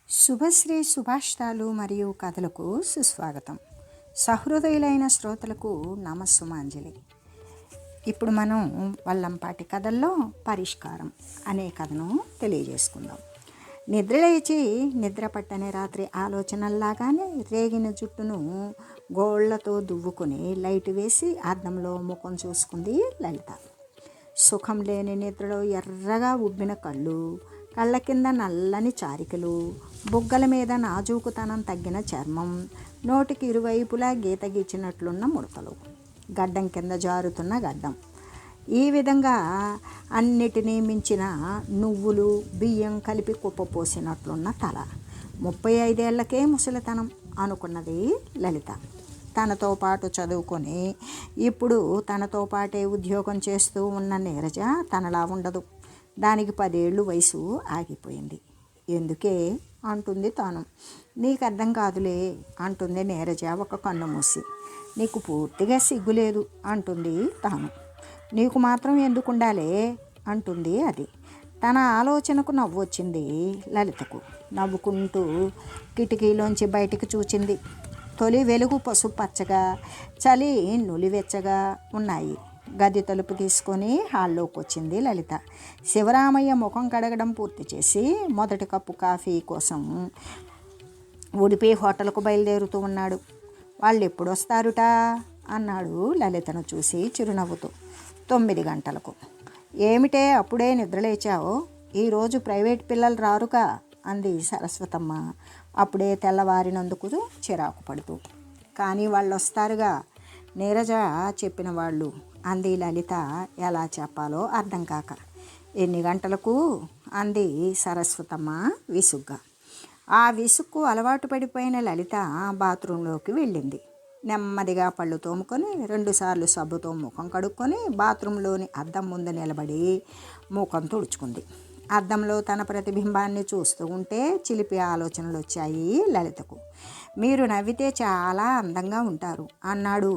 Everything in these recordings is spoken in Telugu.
శుభశ్రీ సుభాషితాలు మరియు కథలకు సుస్వాగతం. సహృదయులైన శ్రోతలకు నమస్సుమాంజలి. ఇప్పుడు మనం వల్లంపాటి కథల్లో పరిష్కారం అనే కథను తెలియజేసుకుందాం. నిద్రలేచి నిద్ర పట్టని రాత్రి ఆలోచనల్లాగానే రేగిన జుట్టును గోళ్లతో దువ్వుకొని లైట్ వేసి అద్దంలో ముఖం చూసుకుంది లలిత. సుఖం లేని నిద్రలో ఎర్రగా ఉబ్బిన కళ్ళు, కళ్ళ కింద నల్లని చారికలు, బుగ్గల మీద నాజూకుతనం తగ్గిన చర్మం, నోటికి ఇరువైపులా గీత గీచినట్లున్న ముడతలు, గడ్డం కింద జారుతున్న గడ్డం. ఈ విధంగా అన్నిటినీ మించిన నువ్వులు బియ్యం కలిపి కుప్పపోసినట్లున్న తల. 35 ఏళ్లకే ముసలితనం అనుకున్నది లలిత. తనతో పాటు చదువుకొని ఇప్పుడు తనతో పాటే ఉద్యోగం చేస్తూ ఉన్న నీరజ తనలా ఉండదు. దానికి 10 ఏళ్ళు వయసు ఆగిపోయింది. ఎందుకే అంటుంది తాను. నీకు అర్థం కాదులే అంటుంది నీరజ ఒక కన్ను మూసి. నీకు పూర్తిగా సిగ్గులేదు అంటుంది తాను. నీకు మాత్రం ఎందుకు ఉండాలే అంటుంది అది. తన ఆలోచనకు నవ్వు వచ్చింది లలితకు. నవ్వుకుంటూ కిటికీలోంచి బయటికి చూచింది. తొలి వెలుగు పసుపు పచ్చగా, చలి నులివెచ్చగా ఉన్నాయి. గది తలుపు తీసుకొని హాల్లోకి వచ్చింది లలిత. శివరామయ్య ముఖం కడగడం పూర్తి చేసి మొదటి కప్పు కాఫీ కోసం ఉడిపి హోటల్కు బయలుదేరుతూ ఉన్నాడు. వాళ్ళు ఎప్పుడు వస్తారుట అన్నాడు లలితను చూసి చిరునవ్వుతూ. 9 గంటలకు. ఏమిటే అప్పుడే నిద్రలేచావు? ఈరోజు ప్రైవేట్ పిల్లలు రారుగా అంది సరస్వతమ్మ అప్పుడే తెల్లవారినందుకు చిరాకు పడుతూ. కానీ వాళ్ళు వస్తారుగా నీరజ చెప్పిన వాళ్ళు అంది లలిత ఎలా చెప్పాలో అర్థం కాక. ఎన్ని గంటలకు అంది సరస్వతమ్మ విసుగ్గా. ఆ విసుక్కు అలవాటు పడిపోయిన లలిత బాత్రూంలోకి వెళ్ళింది. నెమ్మదిగా పళ్ళు తోముకొని 2 సార్లు సబ్బుతో ముఖం కడుక్కొని బాత్రూంలోని అద్దం ముందు నిలబడి ముఖం తుడుచుకుంది. అద్దంలో తన ప్రతిబింబాన్ని చూస్తూ ఉంటే చిలిపి ఆలోచనలు వచ్చాయి లలితకు. మీరు నవ్వితే చాలా అందంగా ఉంటారు అన్నాడు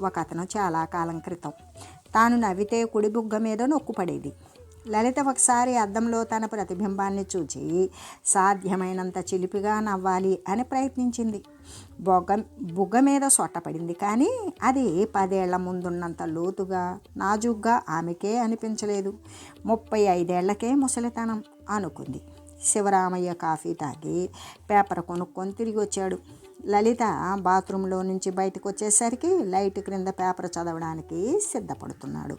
ఒక అతను చాలా కాలం క్రితం. తాను నవ్వితే కుడి బుగ్గ మీద నొక్కుపడేది. లలిత ఒకసారి అద్దంలో తన ప్రతిబింబాన్ని చూచి సాధ్యమైనంత చిలిపిగా నవ్వాలి అని ప్రయత్నించింది. బుగ్గ మీద సొట్టపడింది. కానీ అది 10 ఏళ్ల ముందున్నంత లోతుగా నాజుగ్గా ఆమెకే అనిపించలేదు. 35 ఏళ్లకే ముసలితనం అనుకుంది. శివరామయ్య కాఫీ తాగి పేపర్ కొనుక్కొని తిరిగి వచ్చాడు. లలిత బాత్రూంలో నుంచి బయటకు వచ్చేసరికి లైట్ క్రింద పేపర్ చదవడానికి సిద్ధపడుతున్నాడు.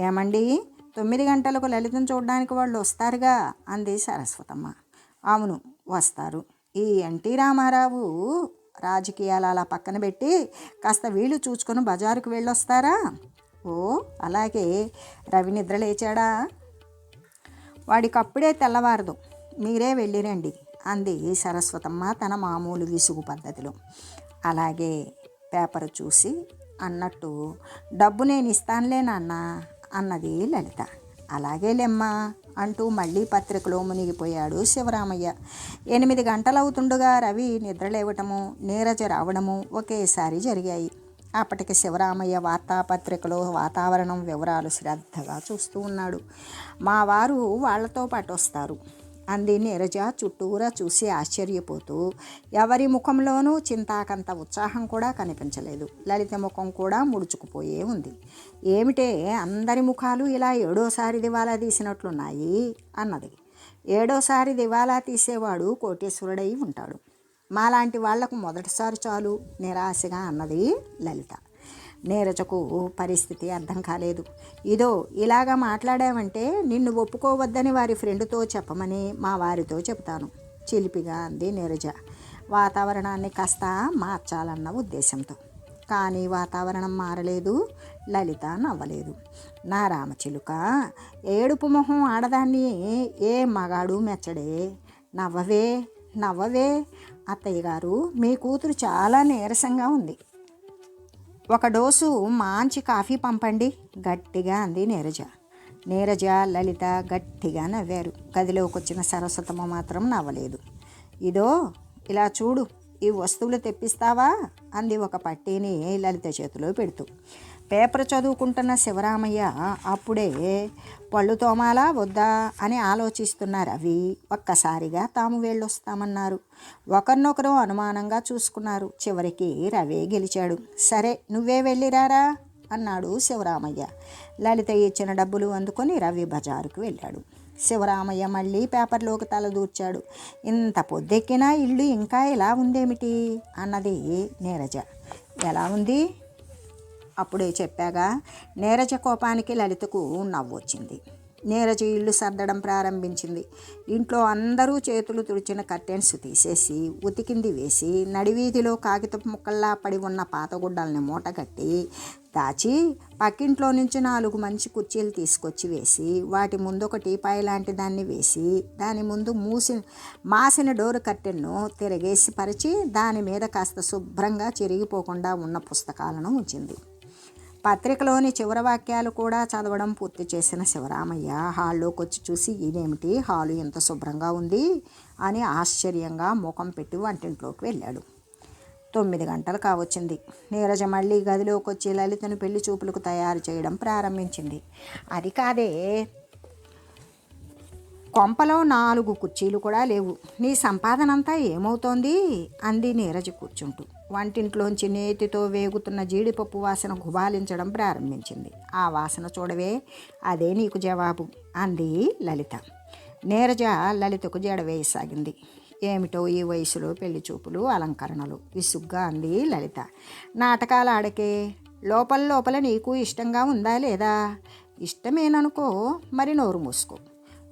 ఏమండి, 9 గంటలకు లలితను చూడడానికి వాళ్ళు వస్తారుగా అంది సరస్వతమ్మ. అవును వస్తారు. ఈ ఎన్టీ రామారావు రాజకీయాలు అలా పక్కన పెట్టి కాస్త వీలు చూసుకొని బజారుకు వెళ్ళొస్తారా? ఓ అలాగే. రవి నిద్ర లేచాడా? వాడికప్పుడే తెల్లవారదు. మీరే వెళ్ళిరండి అంది సరస్వతమ్మ తన మామూలు విసుగు పద్ధతిలో. అలాగే పేపర్ చూసి అన్నట్టు డబ్బు నేను ఇస్తానులే నాన్న అన్నది లలిత. అలాగేలేమ్మా అంటూ మళ్ళీ పత్రికలో మునిగిపోయాడు శివరామయ్య. 8 గంటలవుతుండగా రవి నిద్రలేవటము, నీరజ రావడము ఒకేసారి జరిగాయి. అప్పటికి శివరామయ్య వార్తాపత్రికలో వాతావరణం వివరాలు శ్రద్ధగా చూస్తూ ఉన్నాడు. మా వారు వాళ్లతో పాటు వస్తారు అంది నీరజ చుట్టూరా చూసి ఆశ్చర్యపోతూ. ఎవరి ముఖంలోనూ చింతాకంత ఉత్సాహం కూడా కనిపించలేదు. లలిత ముఖం కూడా ముడుచుకుపోయే ఉంది. ఏమిటే అందరి ముఖాలు ఇలా 7వసారి దివాలా తీసినట్లున్నాయి అన్నది. 7వసారి దివాలా తీసేవాడు కోటేశ్వరుడై ఉంటాడు. మాలాంటి వాళ్లకు మొదటిసారి చాలు నిరాశగా అన్నది లలిత. నీరజకు పరిస్థితి అర్థం కాలేదు. ఇదో ఇలాగా మాట్లాడావంటే నిన్ను ఒప్పుకోవద్దని వారి ఫ్రెండ్తో చెప్పమని మా వారితో చెప్తాను చిలిపిగా అంది నీరజ వాతావరణాన్ని కాస్త మార్చాలన్న ఉద్దేశంతో. కానీ వాతావరణం మారలేదు. లలిత నవ్వలేదు. నా రామచిలుక, ఏడుపు మొహం ఆడదాన్ని ఏ మగాడు మెచ్చడే. నవ్వవే నవ్వవే. అత్తయ్య గారు, మీ కూతురు చాలా నీరసంగా ఉంది. 1 డోసు మంచి కాఫీ పంపండి గట్టిగా అంది నీరజ. నీరజ లలిత గట్టిగా నవ్వారు. గదిలోకి వచ్చిన సరస్వతమ్మ మాత్రం నవ్వలేదు. ఇదో ఇలా చూడు, ఈ వస్తువులు తెప్పిస్తావా అంది ఒక పట్టీని లలిత చేతిలో పెడుతూ. పేపర్ చదువుకుంటున్న శివరామయ్య అప్పుడే పళ్ళు తోమాలా వద్దా అని ఆలోచిస్తున్న రవి ఒక్కసారిగా తాము వెళ్ళొస్తామన్నారు. ఒకరినొకరు అనుమానంగా చూసుకున్నారు. చివరికి రవే గెలిచాడు. సరే నువ్వే వెళ్ళిరారా అన్నాడు శివరామయ్య. లలిత ఇచ్చిన డబ్బులు అందుకొని రవి బజారుకు వెళ్ళాడు. శివరామయ్య మళ్ళీ పేపర్లోకి తలదూర్చాడు. ఇంత పొద్దెక్కినా ఇల్లు ఇంకా ఇలా ఉందేమిటి అన్నది నీరజ. ఎలా ఉంది? అప్పుడే చెప్పాగా. నీరజ కోపానికి లలితకు నవ్వొచ్చింది. నీరజ ఇల్లు సర్దడం ప్రారంభించింది. ఇంట్లో అందరూ చేతులు తుడిచిన కర్టెన్స్ తీసేసి ఉతికింది వేసి నడివీధిలో కాగితపు ముక్కల్లా పడి ఉన్న పాతగుడ్డల్ని మూటగట్టి దాచి పక్కింట్లో నుంచి 4 మంచి కుర్చీలు తీసుకొచ్చి వేసి వాటి ముందు ఒక టీపాయ్ లాంటి దాన్ని వేసి దాని ముందు మాసిన డోర్ కర్టెన్ను తిరగేసి పరిచి దాని మీద కాస్త శుభ్రంగా చిరిగిపోకుండా ఉన్న పుస్తకాలను ఉంచింది. పత్రికలోని చివరి వాక్యాలు కూడా చదవడం పూర్తి చేసిన శివరామయ్య హాల్లోకి వచ్చి చూసి ఇదేమిటి హాలు ఎంత శుభ్రంగా ఉంది అని ఆశ్చర్యంగా ముఖం పెట్టి వంటింట్లోకి వెళ్ళాడు. 9 గంటలు కావచ్చింది. నీరజ మళ్ళీ గదిలోకి వచ్చి లలితను పెళ్లి చూపులకు తయారు చేయడం ప్రారంభించింది. అది కాదే, కొంపలో 4 కుర్చీలు కూడా లేవు. నీ సంపాదనంతా ఏమవుతోంది అంది నీరజ కూర్చుంటూ. వంటింట్లోంచి నేతితో వేగుతున్న జీడిపప్పు వాసన గుబాలించడం ప్రారంభించింది. ఆ వాసన చూడవే, అదే నీకు జవాబు అంది లలిత. నీరజ లలితకు జడవేయసాగింది. ఏమిటో ఈ వయసులో పెళ్లి చూపులు అలంకరణలు విసుగ్గా అంది లలిత. నాటకాలు ఆడకే, లోపల నీకు ఇష్టంగా ఉందా లేదా? ఇష్టమేననుకో, మరి నోరు మూసుకో.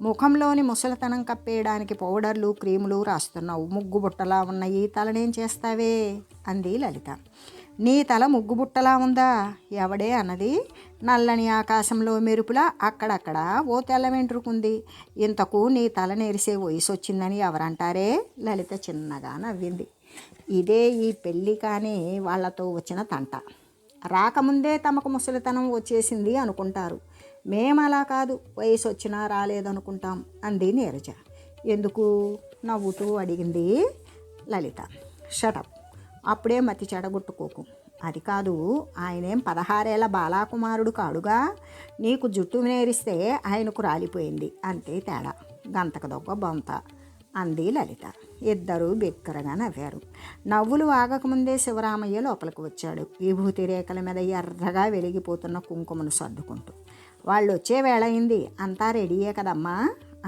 ముఖంలోని ముసలితనం కప్పేయడానికి పౌడర్లు క్రీములు రాస్తున్నావు. ముగ్గు బుట్టలా ఉన్న ఈ తలనేం చేస్తావే అంది లలిత. నీ తల ముగ్గు బుట్టలా ఉందా? ఎవడే అన్నది? నల్లని ఆకాశంలో మెరుపులా అక్కడక్కడ ఓ తెల్ల వెంట్రుకుంది. ఇంతకు నీ తల నెరిసే వయసు వచ్చిందని ఎవరంటారే? లలిత చిన్నగా నవ్వింది. ఇదే ఈ పెళ్ళి కానీ వాళ్లతో వచ్చిన తంట. రాకముందే తమకు ముసలితనం వచ్చేసింది అనుకుంటారు. మేమలా కాదు, వయసు వచ్చినా రాలేదనుకుంటాం అంది నీరజ. ఎందుకు? నవ్వుతూ అడిగింది లలిత. షటప్, అప్పుడే మతి చెడగొట్టుకోకు. అది కాదు, ఆయనేం 16 ఏళ్ల బాలాకుమారుడు కాడుగా. నీకు జుట్టు నేరిస్తే ఆయనకు రాలిపోయింది అంతే తేడా. గంతకు దొగ్గ బొంత అంది లలిత. ఇద్దరూ బిక్కరగా నవ్వారు. నవ్వులు ఆగకముందే శివరామయ్య లోపలికి వచ్చాడు. విభూతి రేఖల మీద ఎర్రగా వెలిగిపోతున్న కుంకుమను సర్దుకుంటూ. వాళ్ళు వచ్చే వేళ అయింది, అంతా రెడీయే కదమ్మా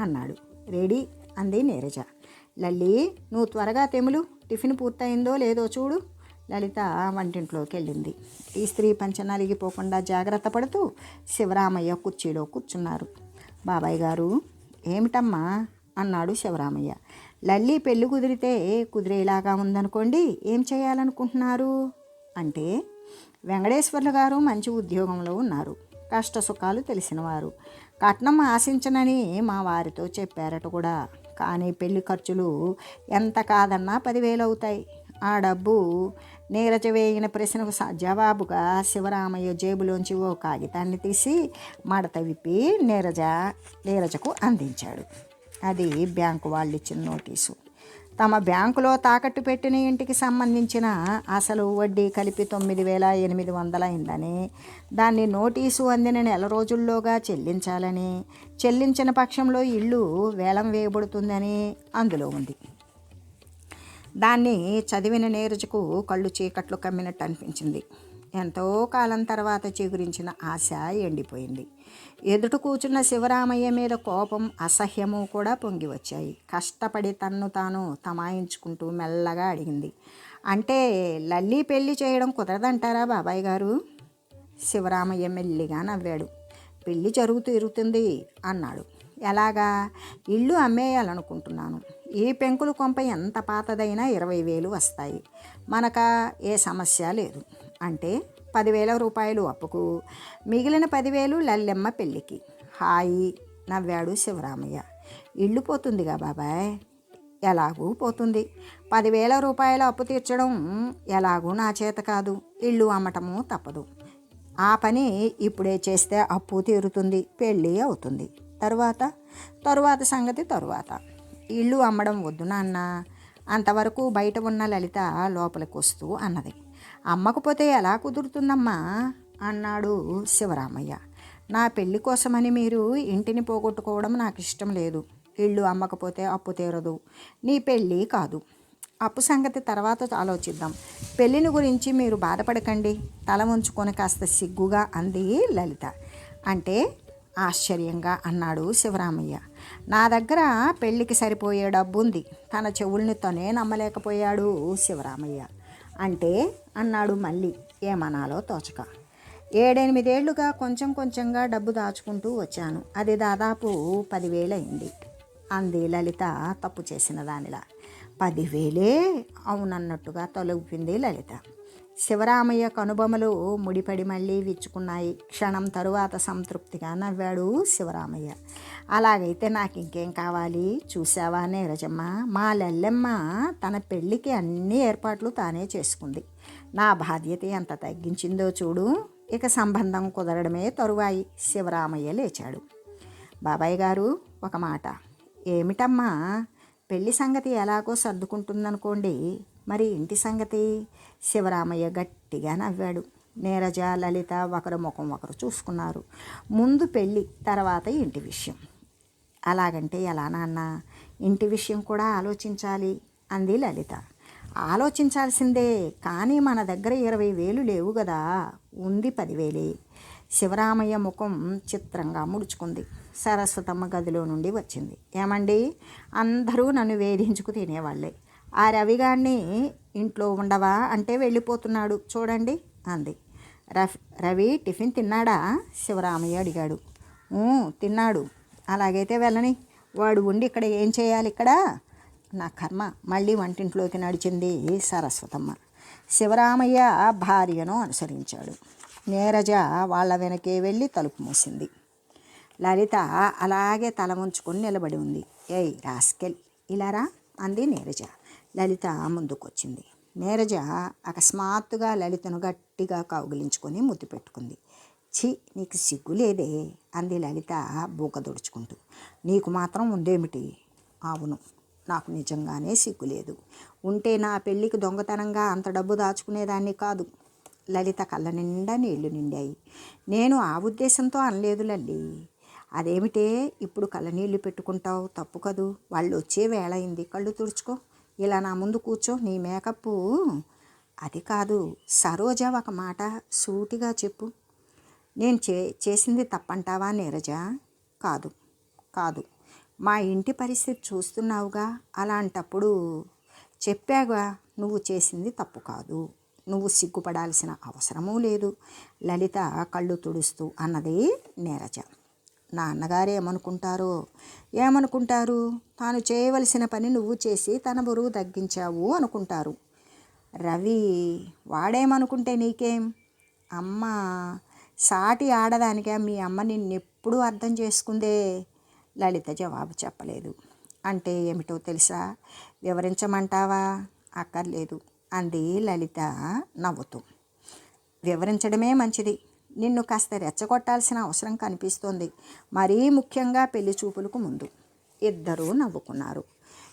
అన్నాడు. రెడీ అంది నీరజ. లల్లి, నువ్వు త్వరగా తెములు, టిఫిన్ పూర్తయిందో లేదో చూడు. లలిత వంటింట్లోకి వెళ్ళింది. ఈ స్త్రీ పంచ నలిగిపోకుండా జాగ్రత్త పడుతూ శివరామయ్య కుర్చీలో కూర్చున్నారు. బాబాయ్ గారు. ఏమిటమ్మా అన్నాడు శివరామయ్య. లల్లి పెళ్ళి కుదిరేలాగా ఉందనుకోండి, ఏం చేయాలనుకుంటున్నారు అంటే, వెంకటేశ్వర్లు గారు మంచి ఉద్యోగంలో ఉన్నారు, కష్ట సుఖాలు తెలిసినవారు, కట్నం ఆశించనని మా వారితో చెప్పారట కూడా. కానీ పెళ్లి ఖర్చులు ఎంత కాదన్నా 10,000 అవుతాయి. ఆ డబ్బు నీరజ వేయిన ప్రశ్నకు జవాబుగా శివరామయ్య జేబులోంచి ఓ కాగితాన్ని తీసి మడత విప్పి నీరజకు అందించాడు. అది బ్యాంకు వాళ్ళు ఇచ్చిన నోటీసు. తమ బ్యాంకులో తాకట్టు పెట్టిన ఇంటికి సంబంధించిన అసలు వడ్డీ కలిపి 9,800 అయిందని, దాన్ని నోటీసు అందిన నెల రోజుల్లోగా చెల్లించాలని, చెల్లించిన పక్షంలో ఇల్లు వేలం వేయబడుతుందని అందులో ఉంది. దాన్ని చదివిన నీరజకు కళ్ళు చీకట్లు కమ్మినట్టు అనిపించింది. ఎంతో కాలం తర్వాత చిగురించిన ఆశ ఎండిపోయింది. ఎదుట కూర్చున్న శివరామయ్య మీద కోపం, అసహ్యము కూడా పొంగి వచ్చాయి. కష్టపడి తన్ను తాను తమాయించుకుంటూ మెల్లగా అడిగింది. అంటే లల్లి పెళ్లి చేయడం కుదరదంటారా బాబాయ్ గారు? శివరామయ్య మెల్లిగా నవ్వాడు. పెళ్లి జరుగుతుంది అన్నాడు. ఎలాగా? ఇల్లు అమ్మేయాలనుకుంటున్నాను. ఈ పెంకులు కొంప ఎంత పాతదైనా 20,000 వస్తాయి. మనక ఏ సమస్య లేదు. అంటే 10,000 రూపాయలు అప్పుకు, మిగిలిన 10,000 లల్లెమ్మ పెళ్ళికి. హాయి నవ్వాడు శివరామయ్య. ఇల్లు పోతుందిగా బాబాయ్. ఎలాగూ పోతుంది. 10,000 రూపాయల అప్పు తీర్చడం ఎలాగూ నా చేత కాదు. ఇల్లు అమ్మటము తప్పదు. ఆ పని ఇప్పుడే చేస్తే అప్పు తీరుతుంది, పెళ్ళి అవుతుంది. తరువాత సంగతి తరువాత. ఇల్లు అమ్మడం వద్దు నాన్న. అంతవరకు బయట ఉన్న లలిత లోపలికి వస్తూ అన్నది. అమ్మకపోతే ఎలా కుదురుతుందమ్మా? అన్నాడు శివరామయ్య. నా పెళ్లి కోసమని మీరు ఇంటిని పోగొట్టుకోవడం నాకు ఇష్టం లేదు. ఇల్లు అమ్మకపోతే అప్పు తీరదు. నీ పెళ్ళి కాదు. అప్పు సంగతి తర్వాత ఆలోచిద్దాం. పెళ్ళిని గురించి మీరు బాధపడకండి. తల ఉంచుకొని కాస్త సిగ్గుగా అంది లలిత. అంటే ఆశ్చర్యంగా అన్నాడు శివరామయ్య. నా దగ్గర పెళ్ళికి సరిపోయే డబ్బు ఉంది. తన చెవుల్ని తనే నమ్మలేకపోయాడు శివరామయ్య. అంటే అన్నాడు మళ్ళీ ఏమనాలో తోచక. 7-8 ఏళ్లుగా కొంచెం కొంచెంగా డబ్బు దాచుకుంటూ వచ్చాను. అది దాదాపు 10,000 అయింది అంది లలిత తప్పు చేసిన దానిలా. 10,000? అవునన్నట్టుగా తొలగిపోయింది లలిత. శివరామయ్య కనుబొమలు ముడిపడి మళ్ళీ విచ్చుకున్నాయి. క్షణం తరువాత సంతృప్తిగా నవ్వాడు శివరామయ్య. అలాగైతే నాకు ఇంకేం కావాలి? చూసావా నీరజమ్మ, మా లెల్లెమ్మ తన పెళ్ళికి అన్ని ఏర్పాట్లు తానే చేసుకుంది. నా బాధ్యత ఎంత తగ్గించిందో చూడు. ఇక సంబంధం కుదరడమే తరువాయి. శివరామయ్య లేచాడు. బాబాయ్ గారు, ఒక మాట. ఏమిటమ్మా? పెళ్లి సంగతి ఎలాగో సర్దుకుంటుందనుకోండి, మరి ఇంటి సంగతి? శివరామయ్య గట్టిగా నవ్వాడు. నీరజ, లలిత ఒకరు ముఖం ఒకరు చూసుకున్నారు. ముందు పెళ్ళి, తర్వాత ఇంటి విషయం. అలాగంటే ఎలా నాన్న? ఇంటి విషయం కూడా ఆలోచించాలి అంది లలిత. ఆలోచించాల్సిందే, కానీ మన దగ్గర 20,000 లేవు కదా. ఉంది 10,000. శివరామయ్య ముఖం చిత్రంగా ముడుచుకుంది. సరస్వతమ్మ గదిలో నుండి వచ్చింది. ఏమండి, అందరూ నన్ను వేధించుకు తినేవాళ్ళే. ఆ రవిగాడిని ఇంట్లో ఉండవా అంటే వెళ్ళిపోతున్నాడు చూడండి అంది. రవి టిఫిన్ తిన్నాడా? శివరామయ్య అడిగాడు. తిన్నాడు. అలాగైతే వెళ్ళని. వాడు ఉండి ఇక్కడ ఏం చేయాలి? ఇక్కడ నా కర్మ. మళ్ళీ వంటింట్లోకి నడిచింది సరస్వతమ్మ. శివరామయ్య భార్యను అనుసరించాడు. నీరజ వాళ్ళ వెనకే వెళ్ళి తలుపు మూసింది. లలిత అలాగే తల ఉంచుకొని నిలబడి ఉంది. ఏయ్ రాస్కెల్, ఇలారా అంది నీరజ. లలిత ముందుకొచ్చింది. నీరజ అకస్మాత్తుగా లలితను గట్టిగా కౌగిలించుకొని ముద్దు పెట్టుకుంది. ఛీ, నీకు సిగ్గు లేదే అంది లలిత బూక దుడుచుకుంటూ. నీకు మాత్రం ఉందేమిటి? అవును, నాకు నిజంగానే సిగ్గు లేదు. ఉంటే నా పెళ్ళికి దొంగతనంగా అంత డబ్బు దాచుకునేదాన్ని కాదు. లలిత కళ్ళ నిండా నీళ్లు నిండాయి. నేను ఆ ఉద్దేశంతో అనలేదు లల్లి. అదేమిటే ఇప్పుడు కళ్ళనీళ్ళు పెట్టుకుంటావు? తప్పు కదూ. వాళ్ళు వచ్చే వేళ అయింది. కళ్ళు తుడుచుకో. ఇలా నా ముందు కూర్చో. నీ మేకప్. అది కాదు సరోజ, ఒక మాట సూటిగా చెప్పు. నేను చేసింది తప్పంటావా నీరజ? కాదు కాదు, మా ఇంటి పరిస్థితి చూస్తున్నావుగా. అలాంటప్పుడు చెప్పాగా, నువ్వు చేసింది తప్పు కాదు. నువ్వు సిగ్గుపడాల్సిన అవసరమూ లేదు. లలిత కళ్ళు తుడుస్తూ అన్నది నీరజ. నాన్నగారు ఏమనుకుంటారు? తాను చేయవలసిన పని నువ్వు చేసి తన బరువు తగ్గించావు అనుకుంటారు. రవి వాడేమనుకుంటే నీకేం? అమ్మ సాటి ఆడదానిగా మీ అమ్మ నిన్నెప్పుడూ అర్థం చేసుకుందే. లలిత జవాబు చెప్పలేదు. అంటే ఏమిటో తెలుసా? వివరించమంటావా? అక్కర్లేదు అంది లలిత నవ్వుతూ. వివరించడమే మంచిది. నిన్ను కాస్త రెచ్చగొట్టాల్సిన అవసరం కనిపిస్తోంది. మరీ ముఖ్యంగా పెళ్లి చూపులకు ముందు. ఇద్దరూ నవ్వుకున్నారు.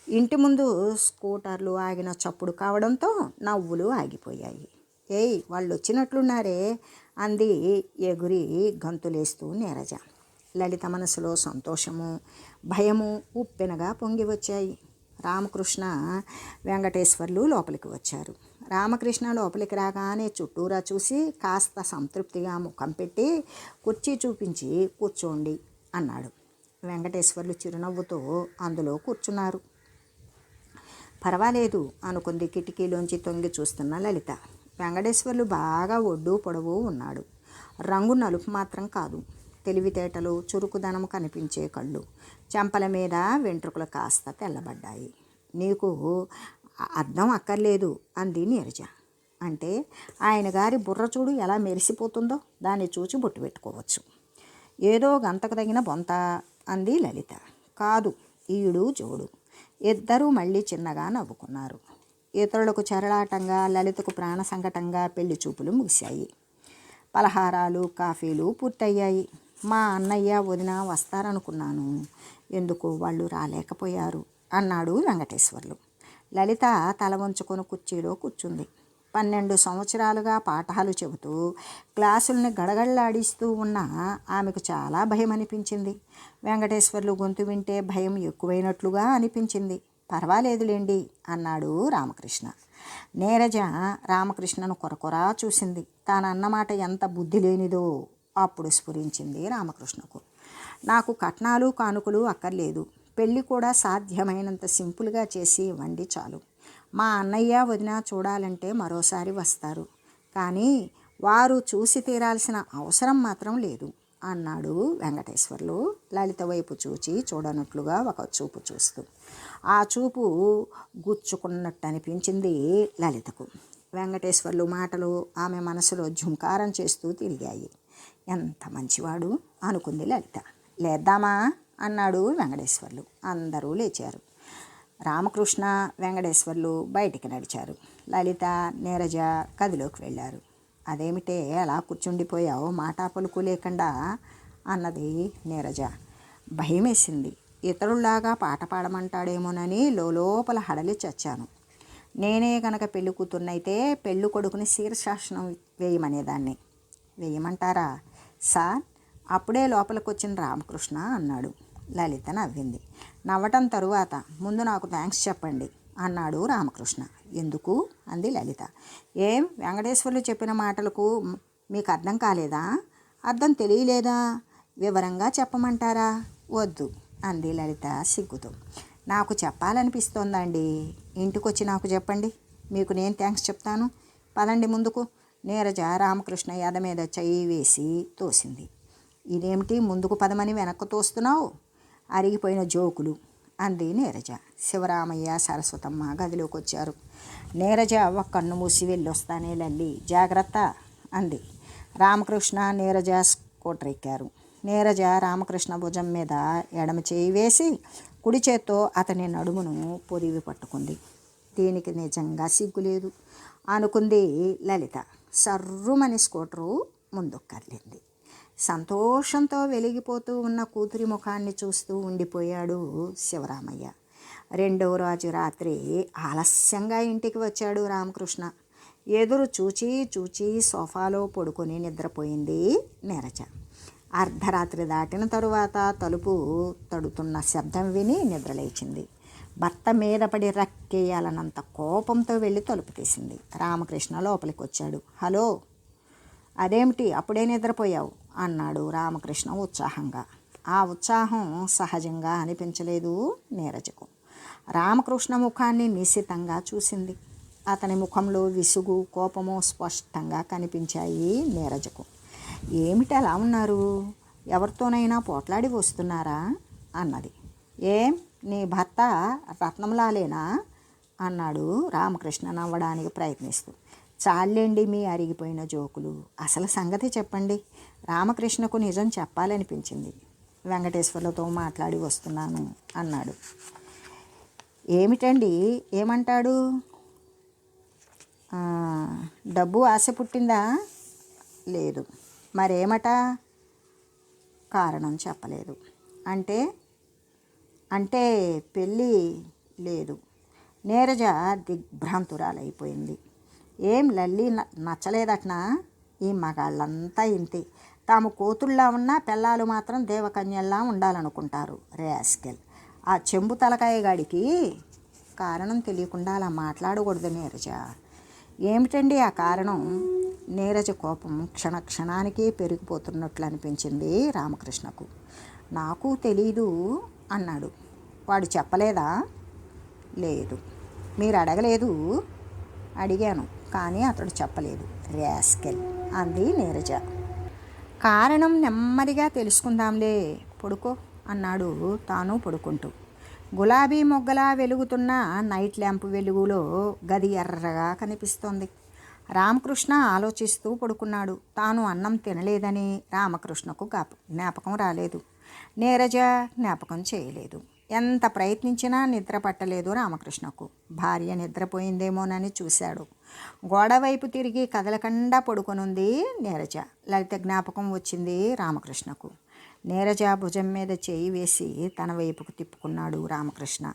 ఇంటి ముందు స్కూటర్లు ఆగిన చప్పుడు కావడంతో నవ్వులు ఆగిపోయాయి. ఏయ్, వాళ్ళు వచ్చినట్లున్నారే అంది ఎగురి గంతులేస్తూ నీరజ. లలిత మనసులో సంతోషము, భయము ఉప్పెనగా పొంగి వచ్చాయి. రామకృష్ణ, వెంకటేశ్వర్లు లోపలికి వచ్చారు. రామకృష్ణ లోపలికి రాగానే చుట్టూరా చూసి కాస్త సంతృప్తిగా ముఖం పెట్టి కుర్చీ చూపించి కూర్చోండి అన్నాడు. వెంకటేశ్వర్లు చిరునవ్వుతో అందులో కూర్చున్నారు. పర్వాలేదు అనుకుంది కిటికీలోంచి తొంగి చూస్తున్న లలిత. వెంకటేశ్వర్లు బాగా ఒడ్డు పొడవు ఉన్నాడు. రంగు నలుపు మాత్రం కాదు. తెలివితేటలు, చురుకుదనం కనిపించే కళ్ళు, చెంపల మీద వెంట్రుకలు కాస్త తెల్లబడ్డాయి. నీకు అర్థం అక్కర్లేదు అంది నీరజ. అంటే ఆయన గారి బుర్ర చూడు ఎలా మెరిసిపోతుందో, దాన్ని చూచి బొట్టు పెట్టుకోవచ్చు. ఏదో గంతకు తగిన బొంత అంది లలిత. కాదు, ఈడు జోడు. ఇద్దరూ మళ్ళీ చిన్నగా నవ్వుకున్నారు. ఇతరులకు చరళాటంగా, లలితకు ప్రాణ సంకటంగా పెళ్లి చూపులు ముగిశాయి. పలహారాలు, కాఫీలు పూర్తయ్యాయి. మా అన్నయ్య, వదిన వస్తారనుకున్నాను. ఎందుకు వాళ్ళు రాలేకపోయారు అన్నాడు వెంకటేశ్వర్లు. లలిత తల వంచుకొని కుర్చీలో కూర్చుంది. 12 సంవత్సరాలుగా పాఠాలు చెబుతూ క్లాసుల్ని గడగడలాడిస్తూ ఉన్న ఆమెకు చాలా భయం అనిపించింది. వెంకటేశ్వర్లు గొంతు వింటే భయం ఎక్కువైనట్లుగా అనిపించింది. పర్వాలేదులేండి అన్నాడు రామకృష్ణ. నీరజ రామకృష్ణను కొరకొరా చూసింది. తానన్నమాట ఎంత బుద్ధి లేనిదో అప్పుడు స్ఫురించింది రామకృష్ణకు. నాకు కట్నాలు కానుకలు అక్కర్లేదు. పెళ్ళి కూడా సాధ్యమైనంత సింపుల్గా చేసి ఇవ్వండి చాలు. మా అన్నయ్య వదిన చూడాలంటే మరోసారి వస్తారు, కానీ వారు చూసి తీరాల్సిన అవసరం మాత్రం లేదు అన్నాడు వెంకటేశ్వర్లు లలిత వైపు చూడనట్లుగా ఒక చూపు చూస్తూ. ఆ చూపు గుచ్చుకున్నట్టు అనిపించింది లలితకు. వెంకటేశ్వర్లు మాటలు ఆమె మనసులో ఝుంకారం చేస్తూ తిరిగాయి. ఎంత మంచివాడు అనుకుంది లలిత. లేద్దామా అన్నాడు వెంకటేశ్వర్లు. అందరూ లేచారు. రామకృష్ణ వెంకటేశ్వర్లు బయటికి నడిచారు. లలిత నీరజ గదిలోకి వెళ్ళారు. అదేమిటే అలా కూర్చుండిపోయావు మాట పలుకు లేకుండా అన్నది నీరజ. భయమేసింది. ఇతరుల్లాగా పాట పాడమంటాడేమోనని లోపల హడలి చచ్చాను. నేనే కనుక పెళ్ళి కూతుర్నైతే పెళ్ళి కొడుకుని శీర్షాసనం వేయమనేదాన్ని. వేయమంటారా సార్? అప్పుడే లోపలికి వచ్చిన రామకృష్ణ అన్నాడు. లలిత నవ్వింది. నవ్వటం తరువాత ముందు నాకు థ్యాంక్స్ చెప్పండి అన్నాడు రామకృష్ణ. ఎందుకు అంది లలిత. ఏం వెంకటేశ్వర్లు చెప్పిన మాటలకు మీకు అర్థం కాలేదా? అర్థం తెలియలేదా? వివరంగా చెప్పమంటారా? వద్దు అంది లలిత సిగ్గుతో. నాకు చెప్పాలనిపిస్తోందండి. ఇంటికొచ్చి నాకు చెప్పండి, మీకు నేను థ్యాంక్స్ చెప్తాను. పదండి ముందుకు. నీరజ రామకృష్ణ ఎద మీద చెయ్యి వేసి తోసింది. ఇదేమిటి ముందుకు పదమని వెనక్కు తోస్తున్నావు? అరిగిపోయిన జోకులు అంది నీరజ. శివరామయ్య సరస్వతమ్మ గదిలోకి వచ్చారు. నీరజ ఒక కన్ను మూసి వెళ్ళొస్తానే లల్లి, జాగ్రత్త అంది. రామకృష్ణ నీరజ స్కూటర్ ఎక్కారు. నీరజ రామకృష్ణ భుజం మీద ఎడమ చేయి వేసి కుడి చేత్తో అతని నడుమును పొదివి పట్టుకుంది. దీనికి నిజంగా సిగ్గులేదు అనుకుంది లలిత. సర్రుమని స్కూటరు ముందుకు కదిలింది. సంతోషంతో వెలిగిపోతూ ఉన్న కూతురి ముఖాన్ని చూస్తూ ఉండిపోయాడు శివరామయ్య. రెండవ రోజు రాత్రి ఆలస్యంగా ఇంటికి వచ్చాడు రామకృష్ణ. ఎదురు చూచి సోఫాలో పడుకొని నిద్రపోయింది నీరజ. అర్ధరాత్రి దాటిన తరువాత తలుపు తడుతున్న శబ్దం విని నిద్రలేచింది. భర్త మీద పడి రక్కేయాలన్నంత కోపంతో వెళ్ళి తలుపు తీసింది. రామకృష్ణ లోపలికి వచ్చాడు. హలో, అదేమిటి అప్పుడే నిద్రపోయావు అన్నాడు రామకృష్ణ ఉత్సాహంగా. ఆ ఉత్సాహం సహజంగా అనిపించలేదు నీరజకు. రామకృష్ణ ముఖాన్ని నిశితంగా చూసింది. అతని ముఖంలో విసుగు కోపము స్పష్టంగా కనిపించాయి నీరజకు. ఏమిటి అలా ఉన్నారు? ఎవరితోనైనా పోట్లాడి వస్తున్నారా అన్నది. ఏం నీ భర్త రత్నంలాలేనా అన్నాడు రామకృష్ణ నవ్వడానికి ప్రయత్నిస్తూ. చాలేండి మీ అరిగిపోయిన జోకులు, అసలు సంగతి చెప్పండి. రామకృష్ణకు నిజం చెప్పాలనిపించింది. వెంకటేశ్వర్లతో మాట్లాడి వస్తున్నాను అన్నాడు. ఏమిటండి, ఏమంటాడు? డబ్బు ఆశ పుట్టిందా? లేదు. మరేమట? కారణం చెప్పలేదు. అంటే పెళ్ళి లేదు. నీరజ దిగ్భ్రాంతురాలైపోయింది. ఏం లల్లి నచ్చలేదట్నా? ఈ మగాళ్ళంతా ఇంతే. తాము కూతుళ్ళా ఉన్న పెళ్ళాలు మాత్రం దేవకన్యల్లా ఉండాలనుకుంటారు. రేస్కెల్. ఆ చెంబు తలకాయ గాడికి కారణం తెలియకుండా అలా మాట్లాడకూడదు నీరజ. ఏమిటండి ఆ కారణం? నీరజ కోపం క్షణానికి పెరిగిపోతున్నట్లు అనిపించింది రామకృష్ణకు. నాకు తెలీదు అన్నాడు. వాడు చెప్పలేదా? లేదు. మీరు అడగలేదు? అడిగాను, కానీ అతడు చెప్పలేదు. ర్యాస్కెల్ అంది నీరజ. కారణం నెమ్మదిగా తెలుసుకుందాంలే, పడుకో అన్నాడు తాను పడుకుంటూ. గులాబీ మొగ్గలా వెలుగుతున్న నైట్ ల్యాంప్ వెలుగులో గది ఎర్రగా కనిపిస్తోంది. రామకృష్ణ ఆలోచిస్తూ పడుకున్నాడు. తాను అన్నం తినలేదని రామకృష్ణకు జ్ఞాపకం రాలేదు. నీరజ జ్ఞాపకం చేయలేదు. ఎంత ప్రయత్నించినా నిద్ర పట్టలేదు రామకృష్ణకు. భార్య నిద్రపోయిందేమోనని చూశాడు. గోడవైపు తిరిగి కదలకుండా పడుకొనుంది నీరజ. లలిత జ్ఞాపకం వచ్చింది రామకృష్ణకు. నీరజ భుజం మీద చేయి వేసి తన వైపుకు తిప్పుకున్నాడు రామకృష్ణ.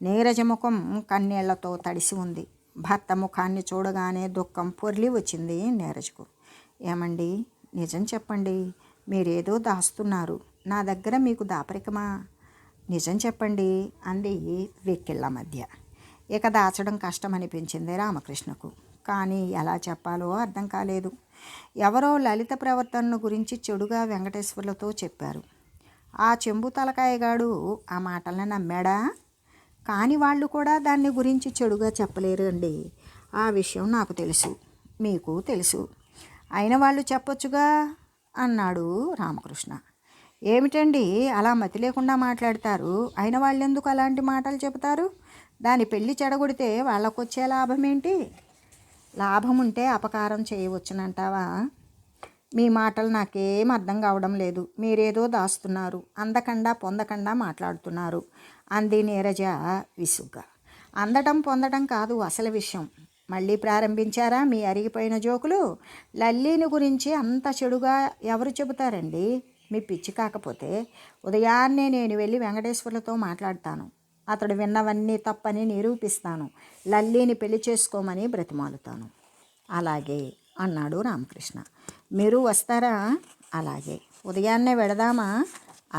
నీరజ ముఖం కన్నీళ్లతో తడిసి ఉంది. భర్త ముఖాన్ని చూడగానే దుఃఖం పొర్లి వచ్చింది నీరజ్కు. ఏమండి, నిజం చెప్పండి, మీరేదో దాస్తున్నారు, నా దగ్గర మీకు దాపరికమా? నిజం చెప్పండి అంది వెక్కిళ్ళ మధ్య. ఇక దాచడం కష్టమనిపించింది రామకృష్ణకు. కానీ ఎలా చెప్పాలో అర్థం కాలేదు. ఎవరో లలిత ప్రవర్తనను గురించి చెడుగా వెంకటేశ్వర్లతో చెప్పారు. ఆ చెంబు తలకాయగాడు ఆ మాటలను నమ్మాడా? కానీ వాళ్ళు కూడా దాన్ని గురించి చెడుగా చెప్పలేరు అండి. ఆ విషయం నాకు తెలుసు, మీకు తెలుసు, అయిన వాళ్ళు చెప్పొచ్చుగా అన్నాడు రామకృష్ణ. ఏమిటండి అలా మతి లేకుండా మాట్లాడతారు? అయిన వాళ్ళు ఎందుకు అలాంటి మాటలు చెబుతారు? దాని పెళ్ళి చెడగొడితే వాళ్ళకొచ్చే లాభం ఏంటి? లాభం ఉంటే అపకారం చేయవచ్చునంటావా? మీ మాటలు నాకేం అర్థం కావడం లేదు. మీరేదో దాస్తున్నారు, అందకుండా పొందకుండా మాట్లాడుతున్నారు అంది నీరజ విసుగ్గా. అందడం పొందడం కాదు అసలు విషయం. మళ్ళీ ప్రారంభించారా మీ అరిగిపోయిన జోకులు? లల్లీని గురించి అంత చెడుగా ఎవరు చెబుతారండి? మీ పిచ్చి కాకపోతే ఉదయాన్నే నేను వెళ్ళి వెంకటేశ్వర్లతో మాట్లాడతాను. అతడు విన్నవన్నీ తప్పని నిరూపిస్తాను. లల్లీని పెళ్లి చేసుకోమని బ్రతిమాలుతాను. అలాగే అన్నాడు రామకృష్ణ. మీరు వస్తారా? అలాగే. ఉదయాన్నే వెడదామా?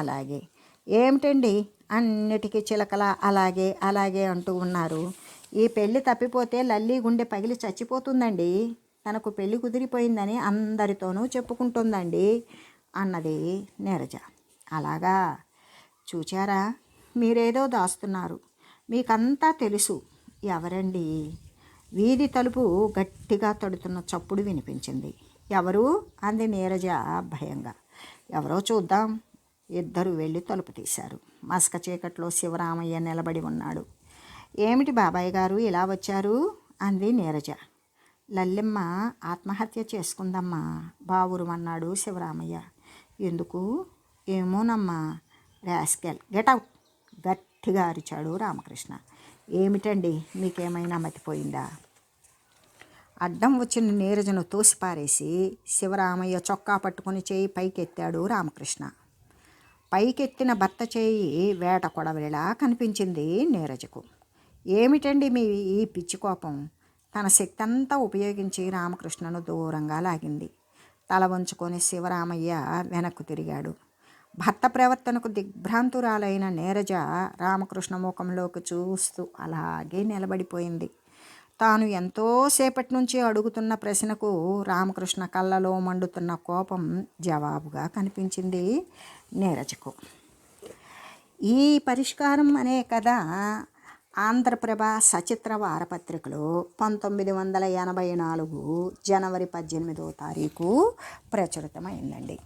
అలాగే. ఏమిటండి అన్నిటికీ చిలకల అలాగే అలాగే అంటూ ఉన్నారు? ఈ పెళ్ళి తప్పిపోతే లల్లీ గుండె పగిలి చచ్చిపోతుందండి. తనకు పెళ్ళి కుదిరిపోయిందని అందరితోనూ చెప్పుకుంటుందండి అన్నది నీరజ. అలాగా? చూచారా, మీరేదో దాస్తున్నారు, మీకంతా తెలుసు. ఎవరండి? వీధి తలుపు గట్టిగా తడుతున్న చప్పుడు వినిపించింది. ఎవరు అంది నీరజ భయంగా. ఎవరో చూద్దాం. ఇద్దరు వెళ్ళి తలుపు తీశారు. మసక చీకట్లో శివరామయ్య నిలబడి ఉన్నాడు. ఏమిటి బాబాయ్ గారు ఇలా వచ్చారు అంది నీరజ. లల్లెమ్మ ఆత్మహత్య చేసుకుందమ్మా బావురుమన్నాడు శివరామయ్య. ఎందుకు? ఏమోనమ్మా. రాస్కెల్, గెటౌట్ గట్టిగా అరిచాడు రామకృష్ణ. ఏమిటండి, మీకేమైనా మతిపోయిందా? అడ్డం వచ్చిన నీరజను తోసిపారేసి శివరామయ్య చొక్కా పట్టుకుని చేయి పైకెత్తాడు రామకృష్ణ. పైకెత్తిన భర్త చేయి వేట కొడవలిలా కనిపించింది నీరజకు. ఏమిటండి మీ ఈ పిచ్చి కోపం? తన శక్తి అంతా ఉపయోగించి రామకృష్ణను దూరంగా లాగింది. తల వంచుకొని శివరామయ్య వెనక్కు తిరిగాడు. భర్త ప్రవర్తనకు దిగ్భ్రాంతురాలైన నీరజ రామకృష్ణ ముఖంలోకి చూస్తూ అలాగే నిలబడిపోయింది. తాను ఎంతోసేపటి నుంచి అడుగుతున్న ప్రశ్నకు రామకృష్ణ కళ్ళలో మండుతున్న కోపం జవాబుగా కనిపించింది నీరజకు. ఈ పరిష్కారం అనే కథ ఆంధ్రప్రభ సచిత్ర వారపత్రికలో 1984 జనవరి 18వ తారీఖు ప్రచురితమైందండి.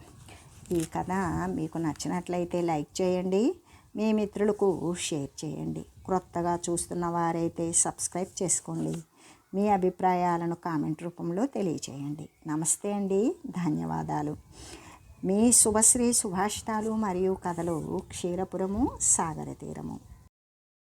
ఈ కథ మీకు నచ్చినట్లయితే లైక్ చేయండి, మీ మిత్రులకు షేర్ చేయండి. క్రొత్తగా చూస్తున్న వారైతే సబ్స్క్రైబ్ చేసుకోండి. మీ అభిప్రాయాలను కామెంట్ రూపంలో తెలియచేయండి. నమస్తే అండి, ధన్యవాదాలు. మీ శుభశ్రీ సుభాషితాలు మరియు కథలు క్షీరపురము సాగర తీరము.